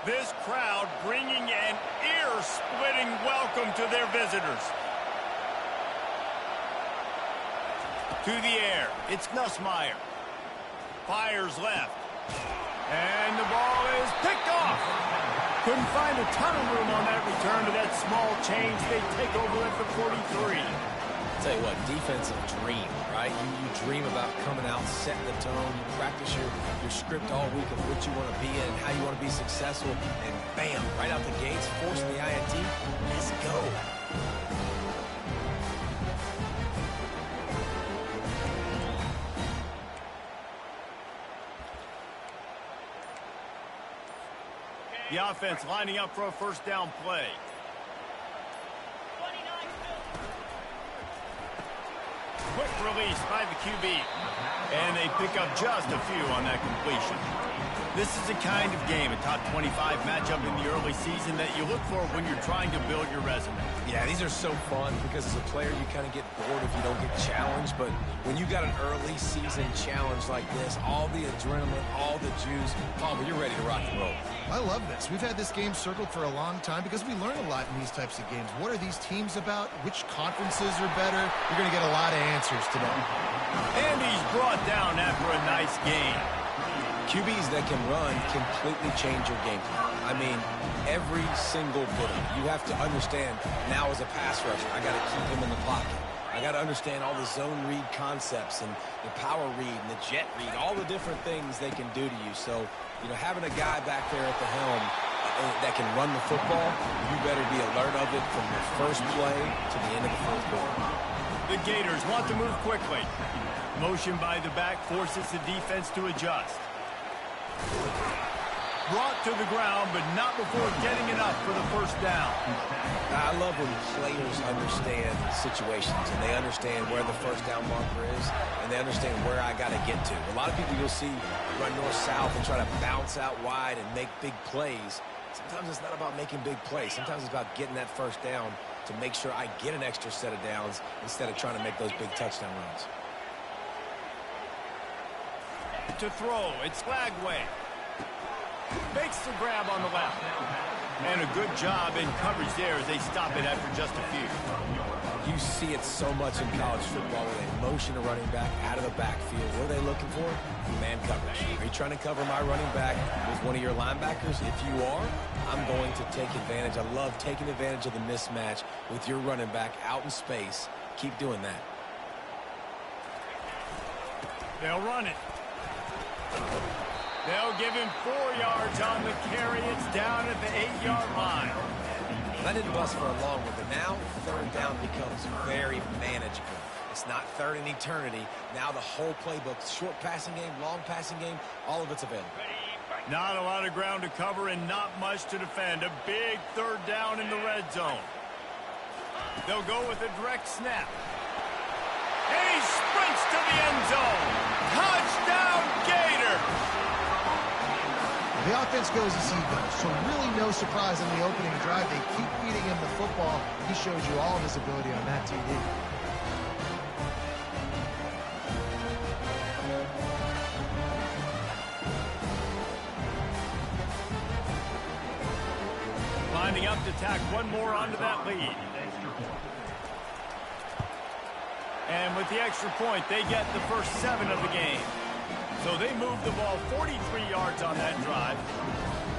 This crowd bringing an ear-splitting welcome to their visitors. To the air, it's Nussmeier. Fires left. And the ball is picked off. Couldn't find a ton of room on that return to that small change. They take over at the 43. Tell you what, defensive dream, right? You dream about coming out, setting the tone. You practice your script all week of what you want to be in, how you want to be successful, and bam, right out the gates, forcing the INT. Let's go. The offense lining up for a first down play. Quick release by the QB. And they pick up just a few on that completion. This is the kind of game, a top 25 matchup in the early season, that you look for when you're trying to build your resume. Yeah, these are so fun because as a player, you kind of get bored if you don't get challenged. But when you got an early season challenge like this, all the adrenaline, all the juice, Palmer, you're ready to rock and roll. I love this. We've had this game circled for a long time because we learn a lot in these types of games. What are these teams about? Which conferences are better? You're going to get a lot of answers today. And he's brought down after a nice game. QBs that can run completely change your game plan. I mean, every single bit of it. You have to understand now as a pass rusher, I got to keep him in the pocket. I got to understand all the zone read concepts and the power read and the jet read, all the different things they can do to you. So, you know, having a guy back there at the helm that can run the football, you better be alert of it from the first play to the end of the fourth quarter. The Gators want to move quickly. Motion by the back forces the defense to adjust. Brought to the ground, but not before getting enough for the first down. I love when players understand situations and they understand where the first down marker is and they understand where I got to get to. A lot of people you'll see run north-south and try to bounce out wide and make big plays. Sometimes it's not about making big plays. Sometimes it's about getting that first down to make sure I get an extra set of downs instead of trying to make those big touchdown runs. To throw, it's Lagway. Makes the grab on the left. And a good job in coverage there as they stop it after just a few. You see it so much in college football where they motion a running back out of the backfield. What are they looking for? Man coverage. Are you trying to cover my running back with one of your linebackers? If you are, I'm going to take advantage. I love taking advantage of the mismatch with your running back out in space. Keep doing that. They'll run it. They'll give him 4 yards on the carry. It's down at the 8-yard line. That didn't bust for a long one, but now third down becomes very manageable. It's not third in eternity. Now the whole playbook, short passing game, long passing game, all of it's available. Not a lot of ground to cover and not much to defend. A big third down in the red zone. They'll go with a direct snap. And he sprints to the end zone. Touchdown, Gators! The offense goes as he goes, so really no surprise on the opening drive. They keep feeding him the football. He shows you all of his ability on that TD. Lining up to tack one more onto that lead. And with the extra point, they get the first 7 of the game. So they moved the ball 43 yards on that drive.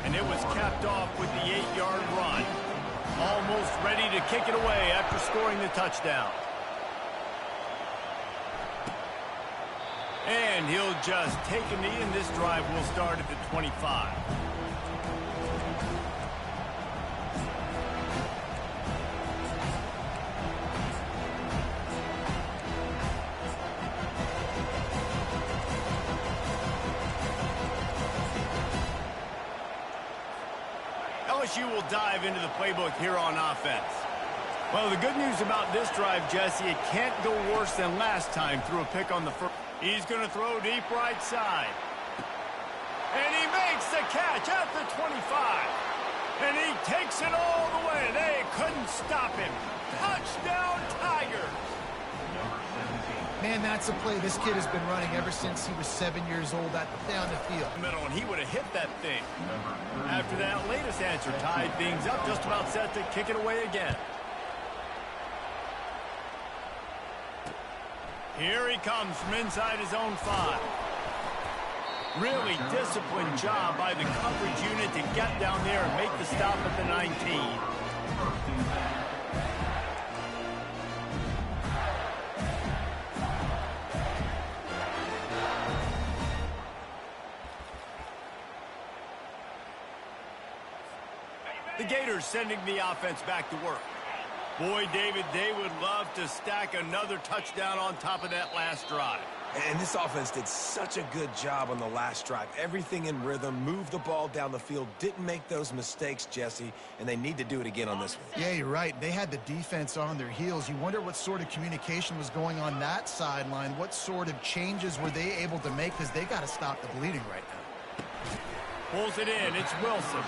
And it was capped off with the 8-yard run. Almost ready to kick it away after scoring the touchdown. And he'll just take a knee, and this drive will start at the 25. LSU will dive into the playbook here on offense. Well, the good news about this drive, Jesse, it can't go worse than last time through a pick on the first. He's going to throw deep right side. And he makes the catch at the 25. And he takes it all the way. They couldn't stop him. Touchdown, Tigers. Man, that's a play this kid has been running ever since he was 7 years old down the field. Middle, and he would have hit that thing. After that latest answer tied things up, just about set to kick it away again. Here he comes from inside his own 5. Really disciplined job by the coverage unit to get down there and make the stop at the 19. The Gators sending the offense back to work. Boy, David, they would love to stack another touchdown on top of that last drive. And this offense did such a good job on the last drive. Everything in rhythm, moved the ball down the field, didn't make those mistakes, Jesse, and they need to do it again on this one. Yeah, you're right. They had the defense on their heels. You wonder what sort of communication was going on that sideline. What sort of changes were they able to make, because they got to stop the bleeding right now. Pulls it in. It's Wilson.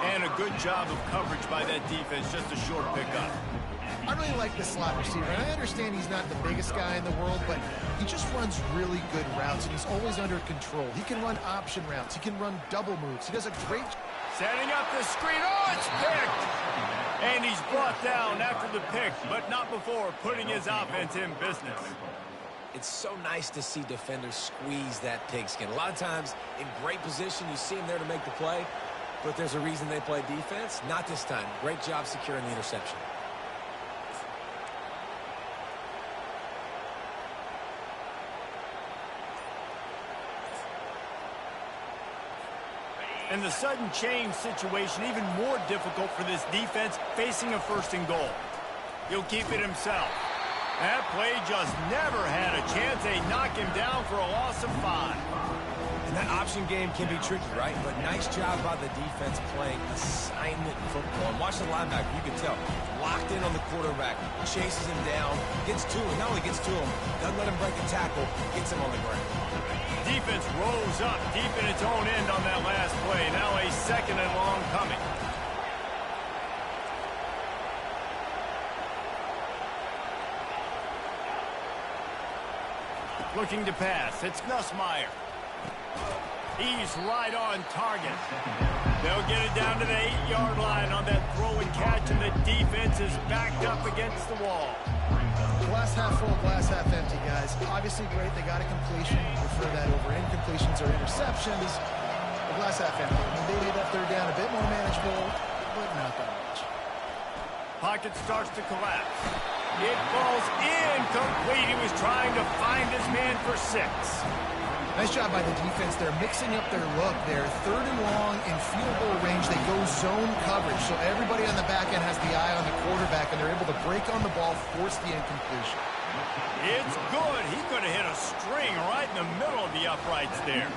And a good job of coverage by that defense. Just a short pickup. I really like the slot receiver, and I understand he's not the biggest guy in the world, but he just runs really good routes, and he's always under control. He can run option routes. He can run double moves. He does a great... Setting up the screen. Oh, it's picked! And he's brought down after the pick, but not before putting his offense in business. It's so nice to see defenders squeeze that pigskin. A lot of times, in great position, you see them there to make the play, but there's a reason they play defense. Not this time. Great job securing the interception. And the sudden change situation even more difficult for this defense facing a 1st and goal. He'll keep it himself. That play just never had a chance. They knock him down for a loss of 5. And that option game can be tricky, right? But nice job by the defense playing assignment football. And watch the linebacker, you can tell. Locked in on the quarterback, chases him down, gets to him. Not only gets to him, doesn't let him break a tackle, gets him on the ground. Defense rose up deep in its own end on that last play. Now a 2nd and long coming. Looking to pass. It's Nussmeier. He's right on target. They'll get it down to the 8-yard line on that throw and catch, and the defense is backed up against the wall. Glass half full, glass half empty, guys. Obviously great, they got a completion. Prefer that over incompletions or interceptions. The glass half empty. I mean, they made that 3rd down a bit more manageable, but not that much. Pocket starts to collapse. It falls incomplete. He was trying to find his man for 6. Nice job by the defense. They're mixing up their look there. 3rd and long in field goal range. They go zone coverage. So everybody on the back end has the eye on the quarterback, and they're able to break on the ball, force the incompletion. It's good. He could have hit a string right in the middle of the uprights there.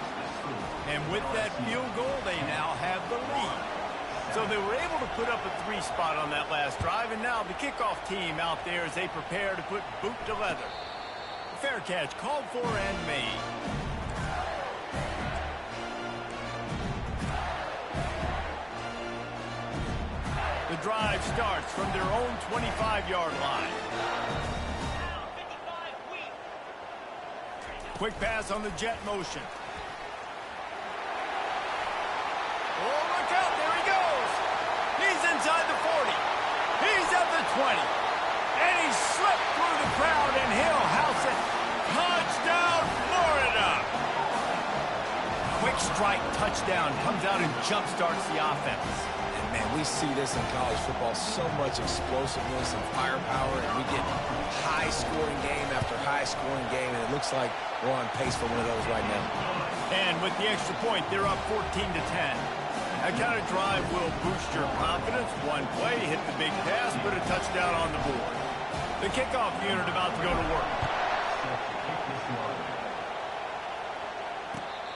And with that field goal, they now have the lead. So they were able to put up a 3 spot on that last drive, and now the kickoff team out there as they prepare to put boot to leather. Fair catch called for and made. The drive starts from their own 25-yard line. Quick pass on the jet motion. Oh, look out. There he goes. He's inside the 40. He's at the 20. And he slipped through the crowd, and he'll house it. Touchdown, Florida. Quick strike touchdown comes out and jump-starts the offense. Man, we see this in college football, so much explosiveness and firepower, and we get high-scoring game after high-scoring game, and it looks like we're on pace for one of those right now. And with the extra point, they're up 14-10. That kind of drive will boost your confidence. One play, hit the big pass, put a touchdown on the board. The kickoff unit about to go to work.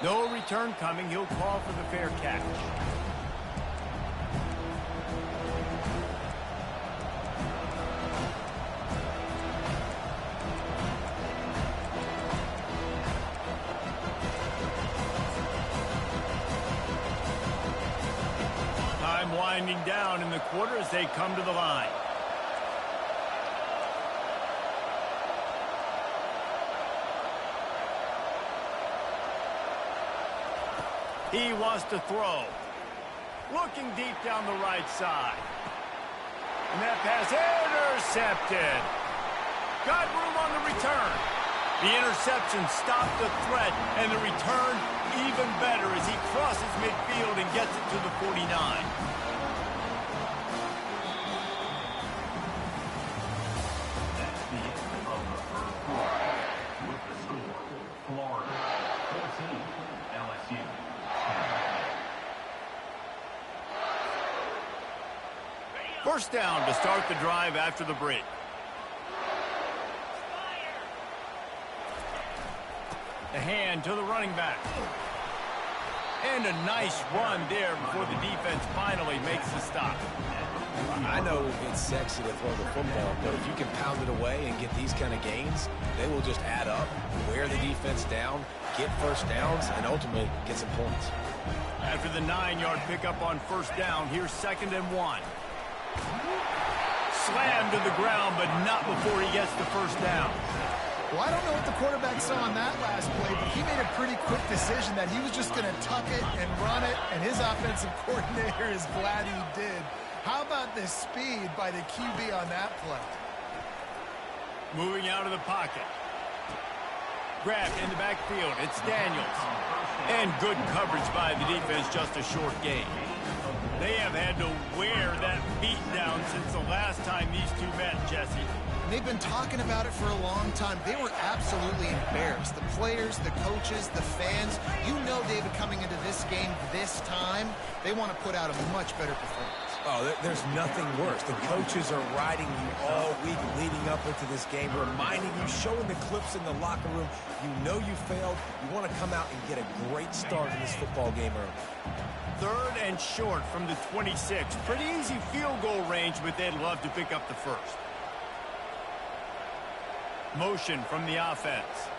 No return coming. He'll call for the fair catch. Winding down in the quarter as they come to the line. He wants to throw. Looking deep down the right side. And that pass intercepted. Got room on the return. The interception stopped the threat, and the return even better as he crosses midfield and gets it to the 49. That's the end of the first quarter. With the score, Florida 14, LSU 10. First down to start the drive after the break. The hand to the running back. And a nice run there before the defense finally makes the stop. I know it's sexy to throw the football, but if you can pound it away and get these kind of gains, they will just add up, wear the defense down, get first downs, and ultimately get some points. After the 9-yard pickup on first down, here's 2nd and 1. Slammed to the ground, but not before he gets the first down. Well, I don't know what the quarterback saw on that last play, but he made a pretty quick decision that he was just going to tuck it and run it, and his offensive coordinator is glad he did. How about the speed by the QB on that play? Moving out of the pocket. Grabbed in the backfield. It's Daniels. And good coverage by the defense, just a short gain. They have had to wear that beat down since the last time these two met, Jesse. They've been talking about it for a long time. They were absolutely embarrassed. The players, the coaches, the fans. You know, David, coming into this game this time, they want to put out a much better performance. Oh, there's nothing worse. The coaches are riding you all week leading up into this game, reminding you, showing the clips in the locker room. You know you failed. You want to come out and get a great start in this football game early. 3rd and short from the 26. Pretty easy field goal range, but they'd love to pick up the first. Motion from the offense.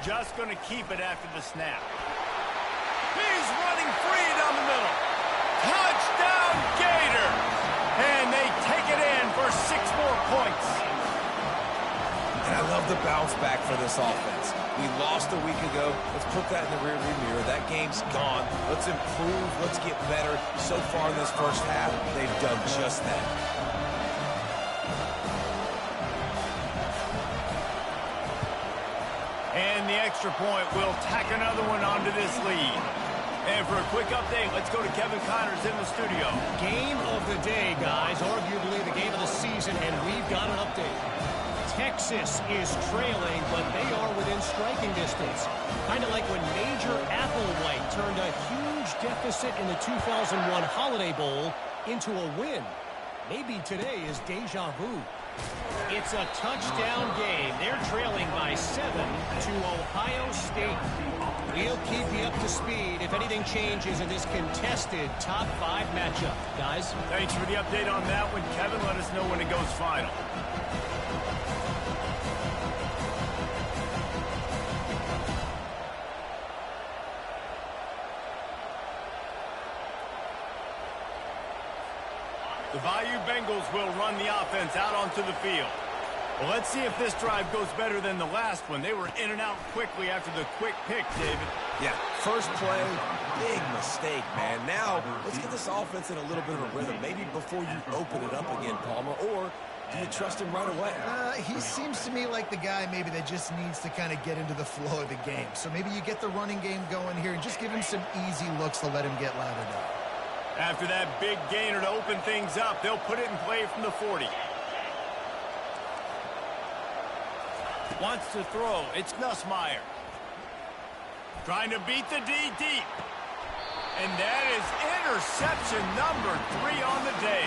Just going to keep it after the snap. He's running free down the middle. Touchdown, Gators! And they take it in for 6 more points. And I love the bounce back for this offense. We lost a week ago. Let's put that in the rearview mirror. That game's gone. Let's improve. Let's get better. So far in this first half, they've done just that. And the extra point will tack another one onto this lead. And for a quick update, let's go to Kevin Connors in the studio. Game of the day, guys. Arguably the game of the season, and we've got an update. Texas is trailing, but they are within striking distance. Kind of like when Major Applewhite turned a huge deficit in the 2001 Holiday Bowl into a win. Maybe today is deja vu. It's a touchdown game. They're trailing by 7 to Ohio State. We'll keep you up to speed if anything changes in this contested top 5 matchup. Guys? Thanks for the update on that one, Kevin. Let us know when it goes final. The Bayou Bengals will run the offense out onto the field. Well, let's see if this drive goes better than the last one. They were in and out quickly after the quick pick, David. Yeah, first play, big mistake, man. Now, let's get this offense in a little bit of a rhythm. Maybe before you open it up again, Palmer, or do you trust him right away? He seems to me like the guy maybe that just needs to kind of get into the flow of the game. So maybe you get the running game going here and just give him some easy looks to let him get lathered up. After that big gainer to open things up, they'll put it in play from the 40. Wants to throw. It's Nussmeier. Trying to beat the D deep. And that is interception number 3 on the day.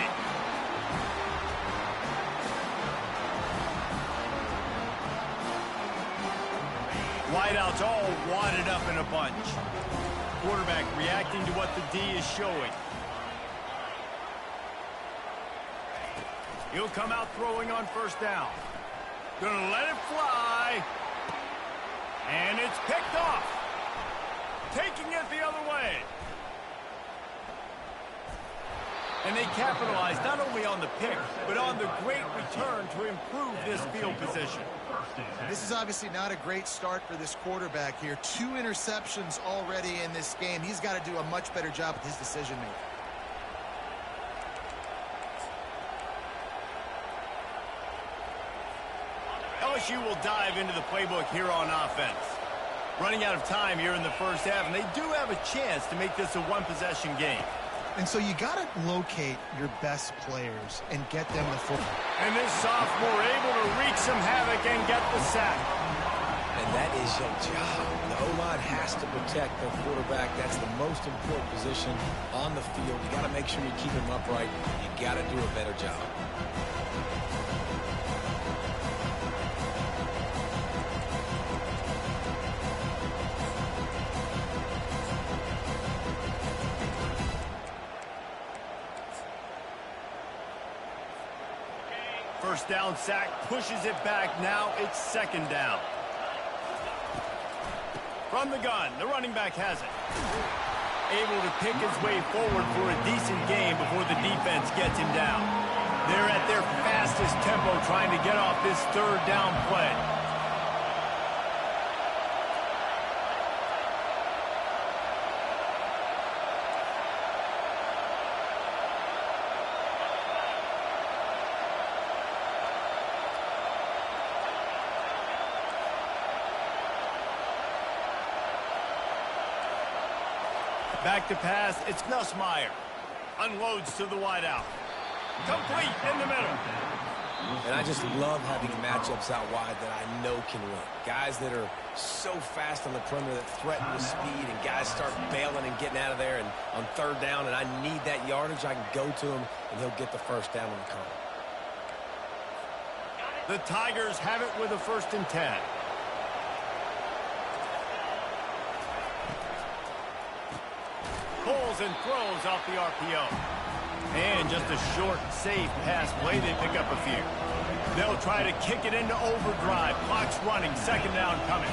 Wideouts all wadded up in a bunch. Quarterback reacting to what the D is showing. He'll come out throwing on first down. Gonna let it fly. And it's picked off. Taking it the other way. And they capitalized not only on the pick, but on the great return to improve this field position. This is obviously not a great start for this quarterback here. 2 interceptions already in this game. He's got to do a much better job with his decision-making. LSU will dive into the playbook here on offense. Running out of time here in the first half, and they do have a chance to make this a one-possession game. And so you got to locate your best players and get them the football. And this sophomore able to wreak some havoc and get the sack. And that is your job. The O-line has to protect the quarterback. That's the most important position on the field. You got to make sure you keep him upright. You got to do a better job. First down sack, pushes it back. Now it's second down. From the gun, the running back has it. Able to pick his way forward for a decent gain before the defense gets him down. They're at their fastest tempo trying to get off this third down play. Back to pass, it's Nussmeier. Unloads to the wideout. Complete in the middle. And I just love having matchups out wide that I know can win. Guys that are so fast on the perimeter that threaten with speed, and guys start bailing and getting out of there. And on third down, and I need that yardage, I can go to him, and he'll get the first down on the corner. The Tigers have it with a 1st and 10. Pulls and throws off the RPO. And just a short, safe pass play. They pick up a few. They'll try to kick it into overdrive. Clock's running. Second down coming.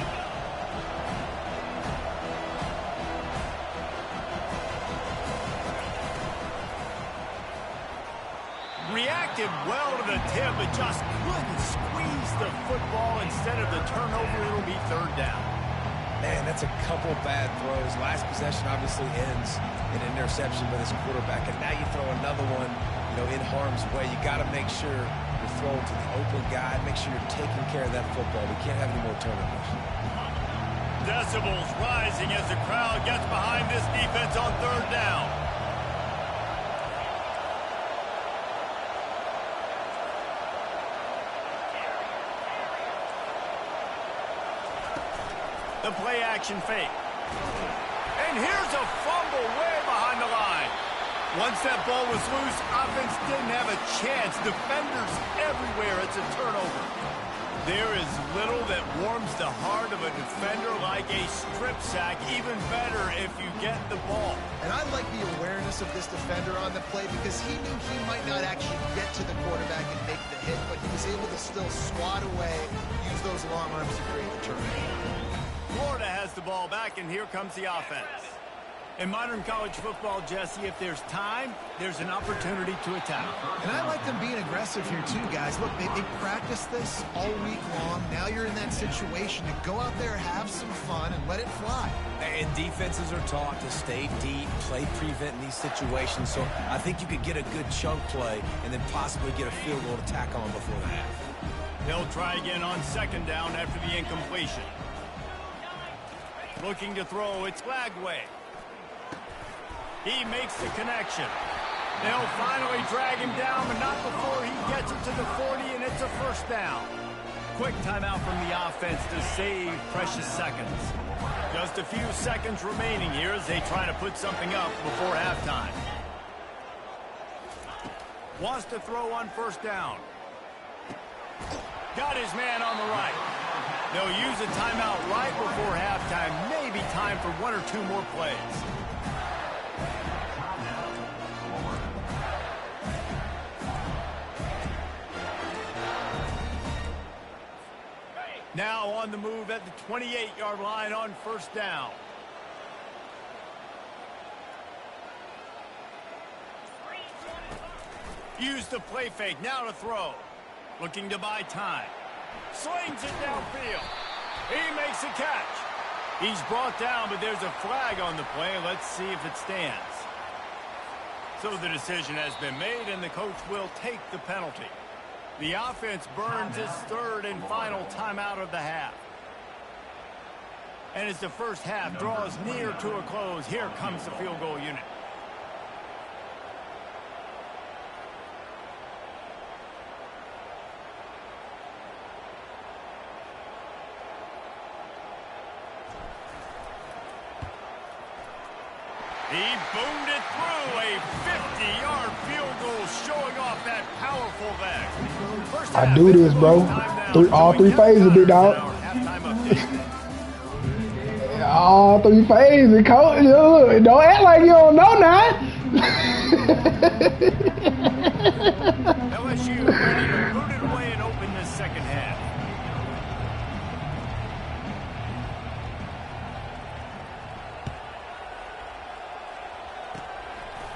Reacted well to the tip, but just couldn't squeeze the football. Instead of the turnover, it'll be third down. Man, that's a couple bad throws. Last possession obviously ends in an interception by this quarterback, and now you throw another one, in harm's way. You got to make sure you're throwing to the open guy. Make sure you're taking care of that football. We can't have any more turnovers. Decibels rising as the crowd gets behind this defense on third down. The play action fake. And here's a fumble way behind the line. Once that ball was loose, offense didn't have a chance. Defenders everywhere. It's a turnover. There is little that warms the heart of a defender like a strip sack. Even better if you get the ball. And I like the awareness of this defender on the play because he knew he might not actually get to the quarterback and make the hit, but he was able to still swat away, use those long arms to create the turnover. Florida has the ball back, and here comes the offense. In modern college football, Jesse, if there's time, there's an opportunity to attack. And I like them being aggressive here too, guys. Look, they practiced this all week long. Now you're in that situation to go out there, have some fun, and let it fly. And defenses are taught to stay deep, play prevent in these situations. So I think you could get a good chunk play and then possibly get a field goal to tack on before the half. They'll try again on second down after the incompletion. Looking to throw, it's Lagway. He makes the connection. They'll finally drag him down, but not before he gets it to the 40, and it's a first down. Quick timeout from the offense to save precious seconds. Just a few seconds remaining here as they try to put something up before halftime. Wants to throw on first down. Got his man on the right. They'll use a timeout right before halftime. Maybe time for one or two more plays. Now on the move at the 28-yard line on first down. Use the play fake, now to throw. Looking to buy time. Slings it downfield. He makes a catch. He's brought down, but there's a flag on the play. Let's see if it stands. So the decision has been made, and the coach will take the penalty. The offense burns its third and final timeout of the half. And as the first half draws near to a close, here comes the field goal unit. He boomed it through, a 50-yard field goal showing off that powerful leg. I do this, bro. All three phases, big dog. All three phases, coach. Look, don't act like you don't know now. LSU ready to boot it away and open this second half.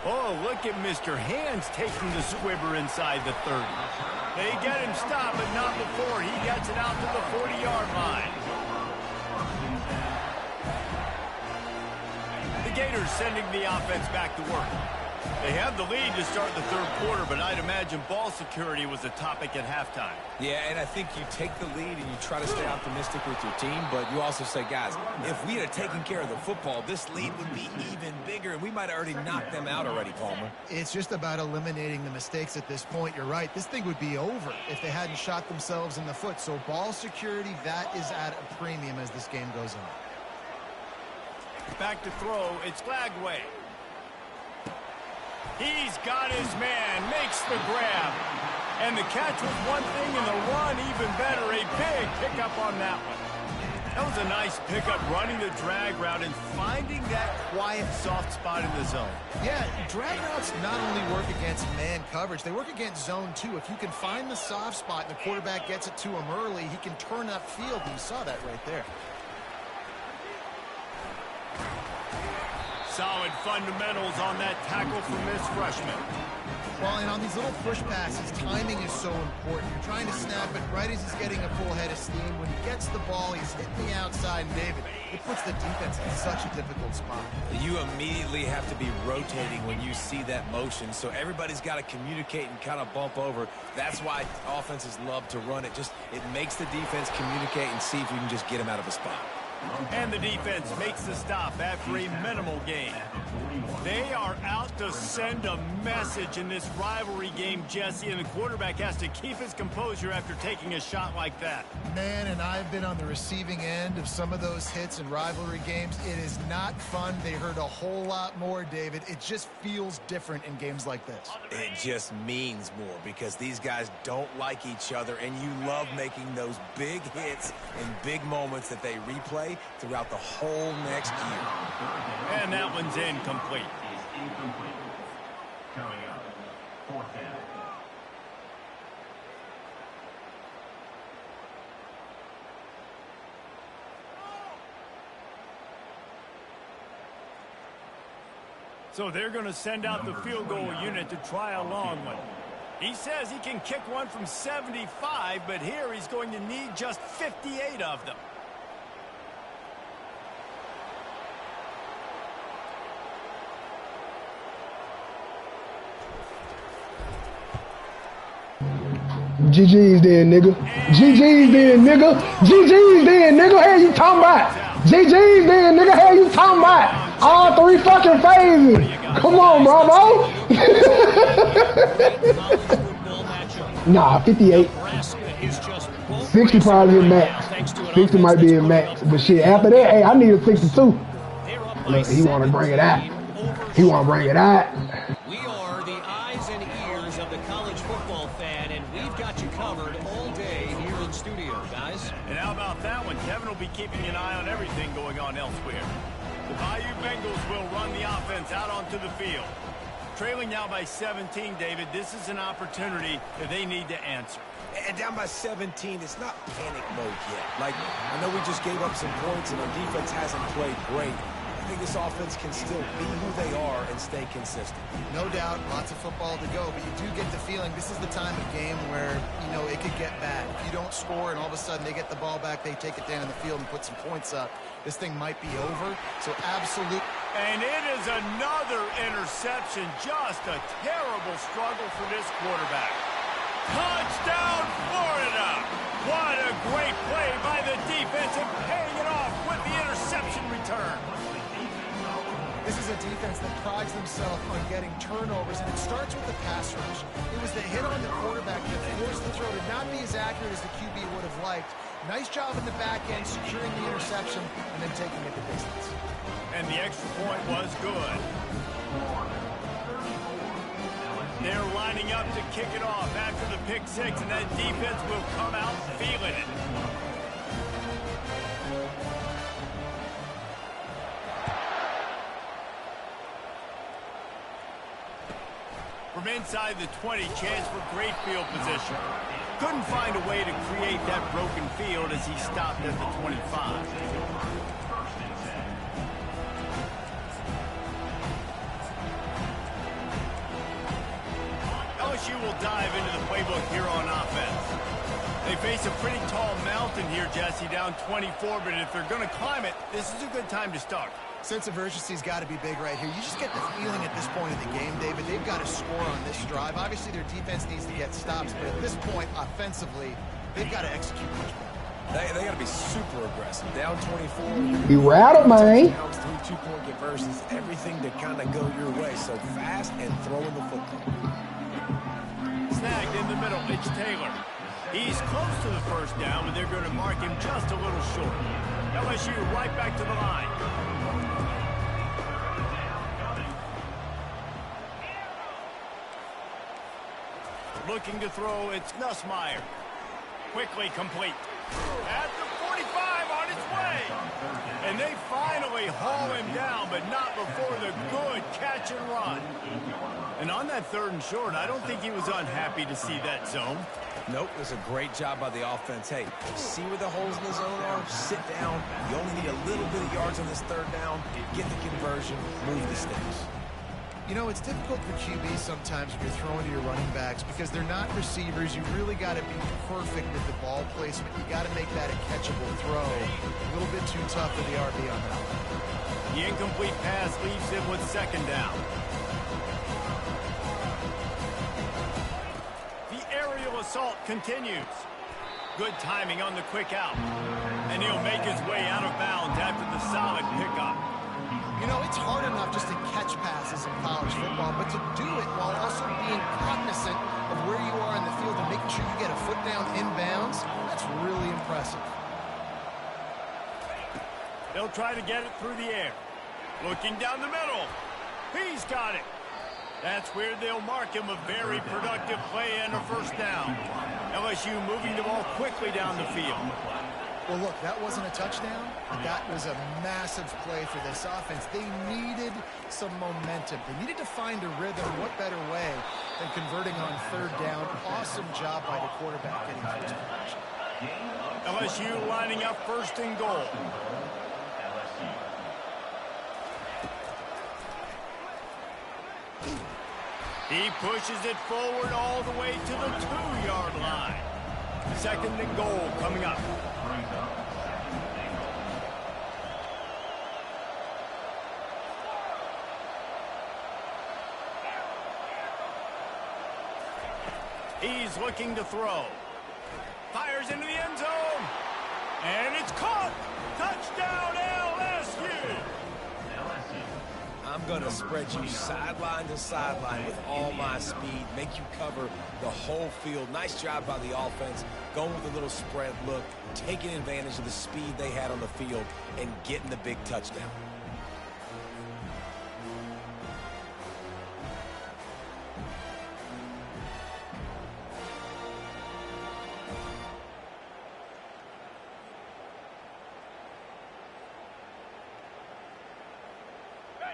Oh, look at Mr. Hands taking the squibber inside the 30. They get him stopped, but not before he gets it out to the 40-yard line. The Gators sending the offense back to work. They have the lead to start the third quarter, but I'd imagine ball security was a topic at halftime. Yeah, and I think you take the lead and you try to stay optimistic with your team, but you also say, guys, if we had taken care of the football, this lead would be even bigger, and we might have already knocked them out already, Palmer. It's just about eliminating the mistakes at this point. You're right. This thing would be over if they hadn't shot themselves in the foot. So ball security, that is at a premium as this game goes on. Back to throw, it's Glagway. He's got his man, makes the grab. And the catch was one thing, and the run even better. A big pickup on that one. That was a nice pickup, running the drag route and finding that quiet, soft spot in the zone. Yeah, drag routes not only work against man coverage, they work against zone too. If you can find the soft spot and the quarterback gets it to him early, he can turn upfield, and you saw that right there. Solid fundamentals on that tackle from this freshman. Well, and on these little push passes, timing is so important. You're trying to snap it right as he's getting a full head of steam. When he gets the ball, he's hitting the outside, and David, it puts the defense in such a difficult spot. You immediately have to be rotating when you see that motion, so everybody's got to communicate and kind of bump over. That's why offenses love to run it. It makes the defense communicate and see if you can just get him out of a spot. And the defense makes the stop after a minimal gain. They are out to send a message in this rivalry game, Jesse, and the quarterback has to keep his composure after taking a shot like that. Man, and I've been on the receiving end of some of those hits in rivalry games. It is not fun. They hurt a whole lot more, David. It just feels different in games like this. It just means more because these guys don't like each other, and you love making those big hits and big moments that they replay throughout the whole next year. And that one's incomplete. Is incomplete. Coming up, fourth down. So they're going to send out the field goal unit to try a long one. He says he can kick one from 75, but here he's going to need just 58 of them. GG's then, nigga. GG's then, nigga. GG's then, nigga. Hell you talking about? GG's then, nigga. Hell you talking about? All three fucking phases. Come on, bro. Nah, 58. 60 probably his max. 60 might be his max. But shit, after that, hey, I need a 62. Look, he want to bring it out. He want to bring it out. We are the eyes and ears of the college football fan, and we've got you covered all day here in studio, guys. And how about that one? Kevin will be keeping an eye on everything going on elsewhere. The Bayou Bengals will run the offense out onto the field. Trailing now by 17, David, this is an opportunity that they need to answer. And down by 17, it's not panic mode yet. Like, I know we just gave up some points and our defense hasn't played great. think this offense can still be who they are and stay consistent. No doubt, lots of football to go, but you do get the feeling this is the time of game where, you know, it could get bad. If you don't score and all of a sudden they get the ball back, they take it down in the field and put some points up, this thing might be over. So absolute. And it is another interception. Just a terrible struggle for this quarterback. Touchdown, Florida! What a great play by the defense and paying it off with the interception return. This is a defense that prides themselves on getting turnovers, and it starts with the pass rush. It was the hit on the quarterback that forced the throw to not be as accurate as the QB would have liked. Nice job in the back end, securing the interception, and then taking it the distance. And the extra point was good. They're lining up to kick it off after the pick six, and that defense will come out feeling it. From inside the 20, chance for great field position. Couldn't find a way to create that broken field as he stopped at the 25. LSU will dive into the playbook here on offense. They face a pretty tall mountain here, Jesse, down 24, but if they're going to climb it, this is a good time to start. Sense of urgency's got to be big right here. You just get the feeling at this point of the game, David, they've got to score on this drive. Obviously, their defense needs to get stops, but at this point, offensively, they've got to execute much better. They got to be super aggressive. Down 24. Be rattled, man. Through two-point conversions, everything to kind of go your way. So fast and throwing the football. Snagged in the middle, it's Taylor. He's close to the first down, but they're going to mark him just a little short. LSU right back to the line. Looking to throw, it's Nussmeier. Quickly complete. At the 45 on its way. And they finally haul him down, but not before the good catch and run. And on that 3rd and short, I don't think he was unhappy to see that zone. Nope, it was a great job by the offense. Hey, see where the holes in the zone are? Sit down. You only need a little bit of yards on this 3rd down. Get the conversion. Move the sticks. You know, it's difficult for QBs sometimes when you're throwing to your running backs because they're not receivers. You really got to be perfect with the ball placement. You got to make that a catchable throw. A little bit too tough for the RB on that one. The incomplete pass leaves him with 2nd down. The aerial assault continues. Good timing on the quick out. And he'll make his way out of bounds after the solid pickup. You know, it's hard enough just to catch passes in college football, but to do it while also being cognizant of where you are in the field and making sure you get a foot down inbounds, that's really impressive. They'll try to get it through the air. Looking down the middle. He's got it. That's where they'll mark him a very productive play and a 1st down. LSU moving the ball quickly down the field. Well, look, that wasn't a touchdown. That was a massive play for this offense. They needed some momentum. They needed to find a rhythm. What better way than converting on 3rd down? Awesome job by the quarterback getting through his progression. LSU lining up 1st and goal. He pushes it forward all the way to the 2-yard line. 2nd and goal coming up. He's looking to throw. Fires into the end zone. And it's caught. Touchdown, LSU. I'm going to spread you sideline to sideline with all my speed, make you cover the whole field. Nice job by the offense, going with a little spread look, taking advantage of the speed they had on the field, and getting the big touchdown.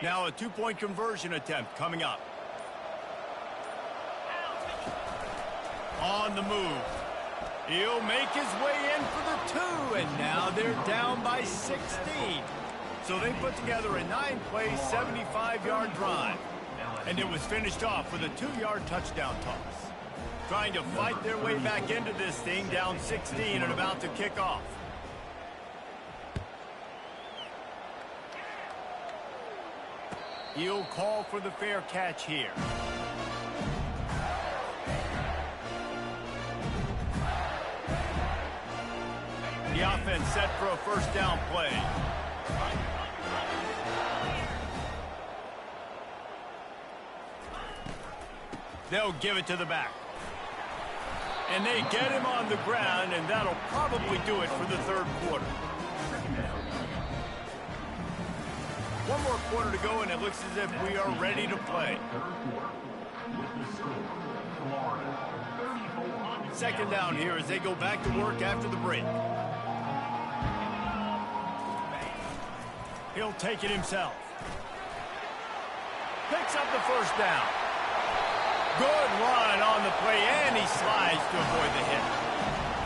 Now a 2-point conversion attempt coming up. On the move. He'll make his way in for the 2, and now they're down by 16. So they put together a 9-play, 75-yard drive. And it was finished off with a 2-yard touchdown toss. Trying to fight their way back into this thing, down 16 and about to kick off. He'll call for the fair catch here. The offense set for a first down play. They'll give it to the back. And they get him on the ground, and that'll probably do it for the third quarter. One more quarter to go, and it looks as if we are ready to play. Second down here as they go back to work after the break. He'll take it himself. Picks up the first down. Good run on the play, and he slides to avoid the hit.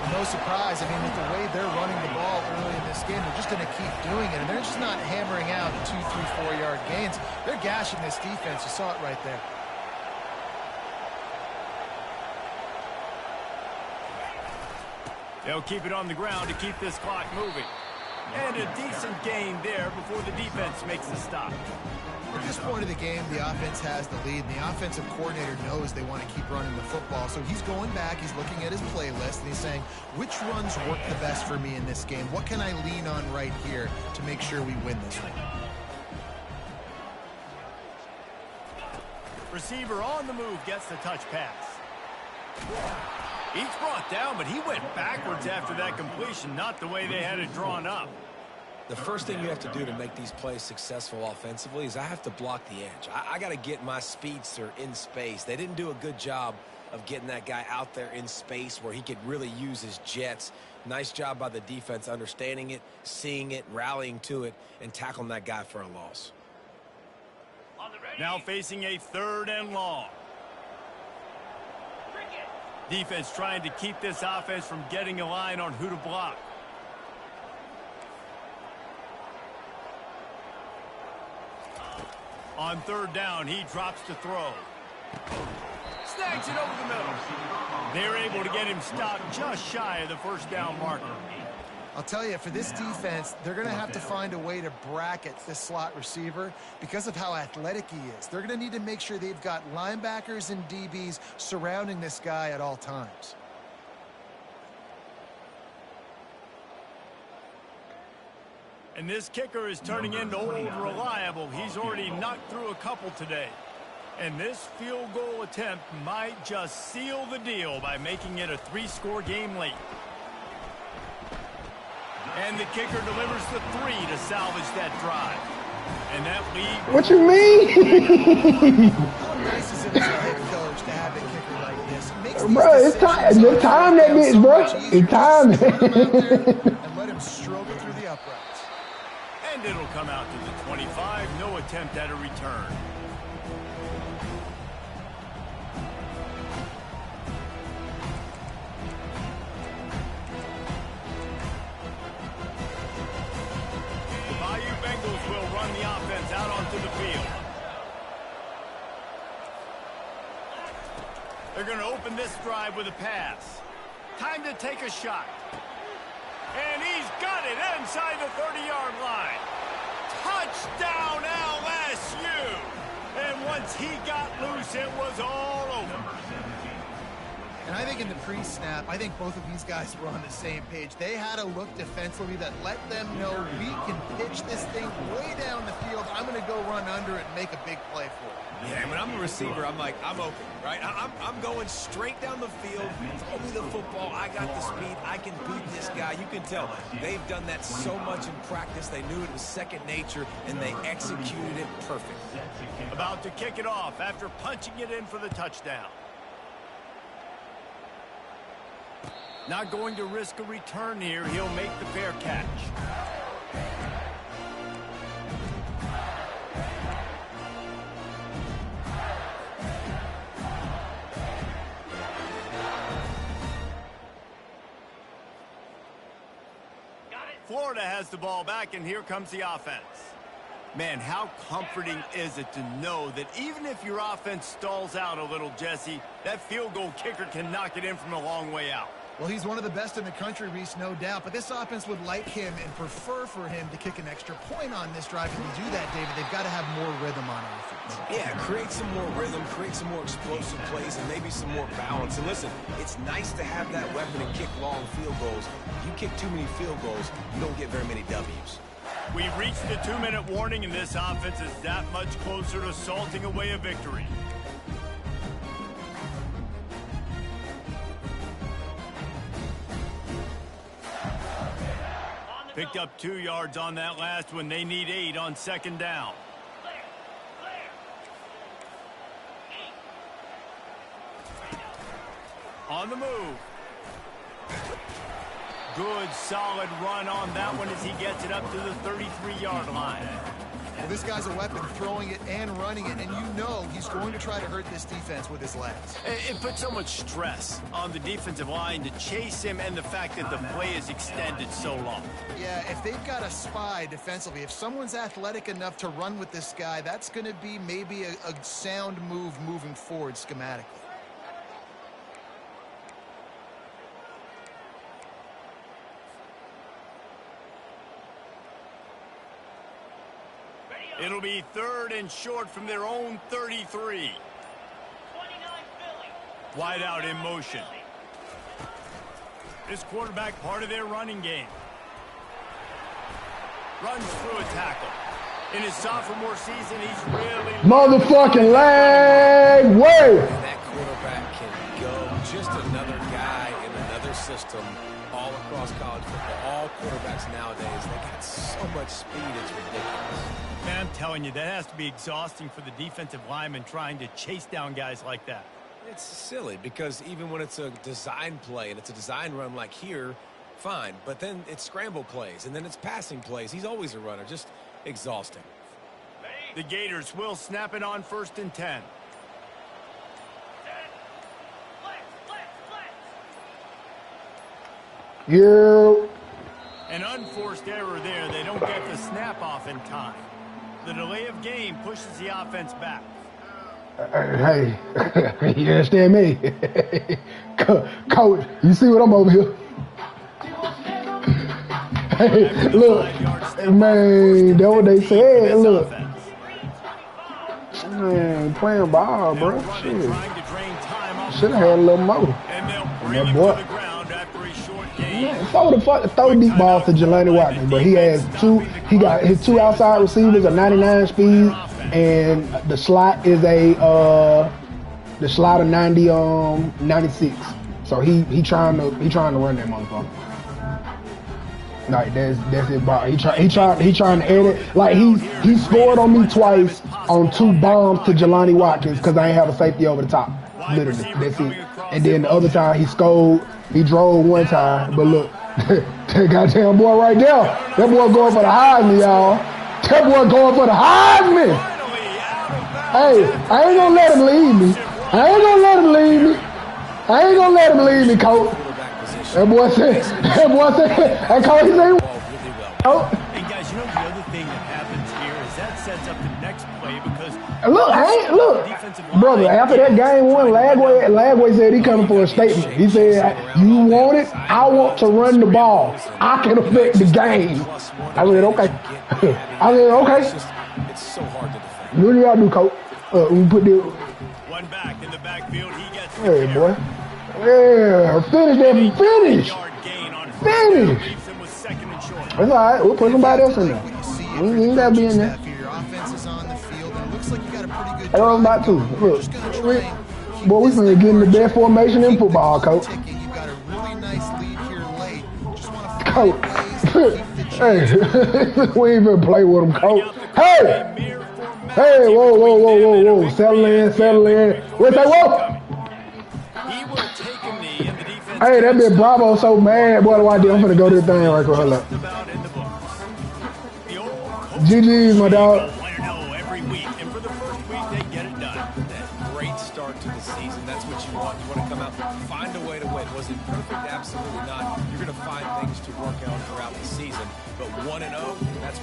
Well, no surprise. I mean, with the way they're running the ball early in this game, they're just going to keep doing it. And they're just not hammering out 2, 3, 4-yard gains. They're gashing this defense. You saw it right there. They'll keep it on the ground to keep this clock moving. And a decent gain there before the defense makes the stop. At this point of the game, the offense has the lead, and the offensive coordinator knows they want to keep running the football. So he's going back, he's looking at his playlist, and he's saying, which runs work the best for me in this game? What can I lean on right here to make sure we win this one? Receiver on the move gets the touch pass. He's brought down, but he went backwards after that completion, not the way they had it drawn up. The first thing you have to do to make these plays successful offensively is I have to block the edge. I got to get my speedster in space. They didn't do a good job of getting that guy out there in space where he could really use his jets. Nice job by the defense understanding it, seeing it, rallying to it, and tackling that guy for a loss. Now facing a 3rd and long. Defense trying to keep this offense from getting a line on who to block. On 3rd down, he drops to throw. Snags it over the middle. They're able to get him stopped just shy of the first down marker. I'll tell you, for this defense, they're going to have to find a way to bracket this slot receiver because of how athletic he is. They're going to need to make sure they've got linebackers and DBs surrounding this guy at all times. And this kicker is turning into old reliable. He's already knocked through a couple today. And this field goal attempt might just seal the deal by making it a 3-score game late. And the kicker delivers the 3 to salvage that drive. And that lead... What you mean? How nice is it as a head coach to have a kicker like this? It makes bro, it's time. Just time that bitch, bro. It's time. And let him struggle through the uprights. And it'll come out to the 25. No attempt at a return. Bengals will run the offense out onto the field. They're going to open this drive with a pass. Time to take a shot. And he's got it inside the 30-yard line. Touchdown LSU. And once he got loose, it was all over. And I think in the pre-snap, I think both of these guys were on the same page. They had a look defensively that let them know we can pitch this thing way down the field. I'm going to go run under it and make a big play for it. Yeah, when I'm a receiver, I'm like, I'm open, right? I'm going straight down the field. Throw me the football. I got the speed. I can beat this guy. You can tell they've done that so much in practice. They knew it was second nature, and they executed it perfect. About to kick it off after punching it in for the touchdown. Not going to risk a return here. He'll make the fair catch. Florida has the ball back, and here comes the offense. Man, how comforting is it to know that even if your offense stalls out a little, Jesse, that field goal kicker can knock it in from a long way out. Well, he's one of the best in the country, Reese, no doubt. But this offense would like him and prefer for him to kick an extra point on this drive. And to do that, David, they've got to have more rhythm on offense. Yeah, create some more rhythm, create some more explosive plays, and maybe some more balance. And listen, it's nice to have that weapon and kick long field goals. If you kick too many field goals, you don't get very many W's. We've reached the 2-minute warning, and this offense is that much closer to salting away a victory. Picked up 2 yards on that last one. They need 8 on second down. On the move. Good, solid run on that one as he gets it up to the 33-yard line. Well, this guy's a weapon, throwing it and running it, and you know he's going to try to hurt this defense with his legs. It puts so much stress on the defensive line to chase him, and the fact that the play is extended so long. Yeah, if they've got a spy defensively, if someone's athletic enough to run with this guy, that's going to be maybe a sound move moving forward schematically. It'll be 3rd and short from their own 33. Wide out in motion. This quarterback part of their running game. Runs through a tackle. In his sophomore season, he's really... Motherfucking leg way! That quarterback can go. Just another guy in another system all across college football. All quarterbacks nowadays, they got so much speed, it's ridiculous. Man, I'm telling you, that has to be exhausting for the defensive lineman trying to chase down guys like that. It's silly because even when it's a design play and it's a design run like here, fine. But then it's scramble plays and then it's passing plays. He's always a runner, just exhausting. The Gators will snap it on 1st and 10. Yeah. An unforced error there. They don't get the snap off in time. The delay of game pushes the offense back. Hey, you understand me? Coach, you see what I'm over here? Hey, look, man, that's what they said. Look, man, playing ball, bro. Shit. Should have had a little more. That boy. Man, throw deep balls to Jelani Watkins, but he has he got his 2 outside receivers are 99 speed, and the slot is a 96. So he trying to run that motherfucker. Like that's it, bro. He trying to edit. Like he scored on me twice on 2 bombs to Jelani Watkins because I ain't have a safety over the top. Literally, that's it. And then the other time he scored. He drove 1 time, but look, that goddamn boy right there. That boy going for the Heisman, y'all. That boy going for the Heisman. Hey, I ain't gonna let him leave me. I ain't gonna let him leave me, coach. That boy said, hey, coach, he said, oh. Hey, guys, you know the other thing that happens here is that sets up the next play because... Look, brother, after that game 1, Lagway said he coming for a statement. He said, you want it? I want to run the ball. I can affect the game. I said, okay. It's so hard to defend. What do y'all do, coach? We put the... One back in the backfield, he gets... Hey, boy. Yeah, finish that. Finish. That's all right. We'll put somebody else in there. We ain't got to be in there. Hey, I was about to. Look, boy, we finna get in the best formation in football, coach. Coach. Hey, we ain't even play with him, coach. Hey! Hey, whoa. Settle in. What's that, whoa? Hey, that bitch Bravo so mad. Boy, what I did, I'm finna go to the thing right quick. Hold up. GG's, my dog. Great start to the season. That's what you want. You want to come out, find a way to win. Was it perfect? Absolutely not. You're going to find things to work on throughout the season. But 1-0, that's